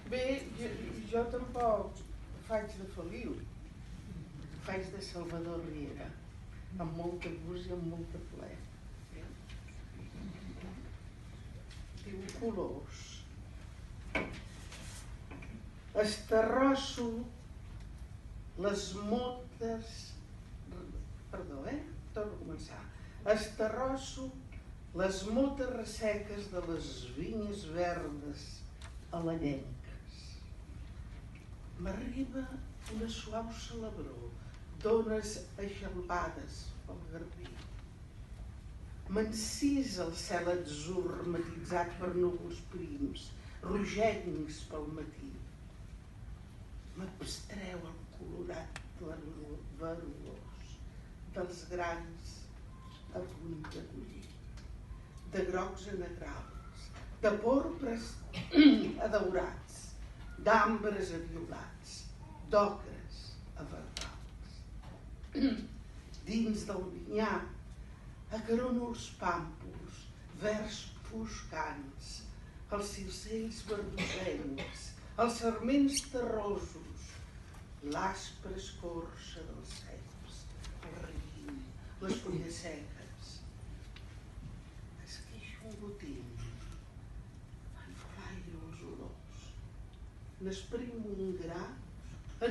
Bé, jo tampoc faig de Feliu, faig de Salvador Riera, amb molt de gust i amb molt de plaer. Diu colors. Estarrosso les motes... Perdó, torno a començar. Estarrosso les motes resseques de les vinyes verdes alenyenques. M'arriba una suau celebró d'ones aixalbades pel garbí. M'encisa el cel atzur matitzat per núvols prims, rogencs pel matí. M'abstreu el colorat verugós dels grans a punt de collir, de grocs a negrals, de porpres a daurats, d'ambres a violats, d'ocres a verdals. Dins del vinyar acarono els pàmpols, verds foscants, els circells verdosencs, els sarments terrosos, l'aspra escorça dels ceps, el reguim, les fulles seques. Esqueixo un gotim, enflairo els olors, n'esprimo un gra,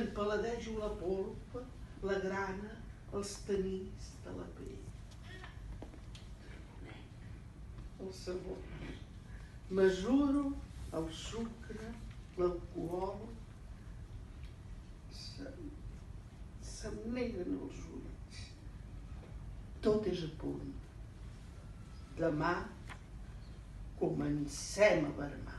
empaladejo la polpa, la grana, els tanins de la pell. El sabor. Mesuro el sucre, l'alcohol, se'm neguen els ulls. Tot és a punt. Demà comencem a vermar.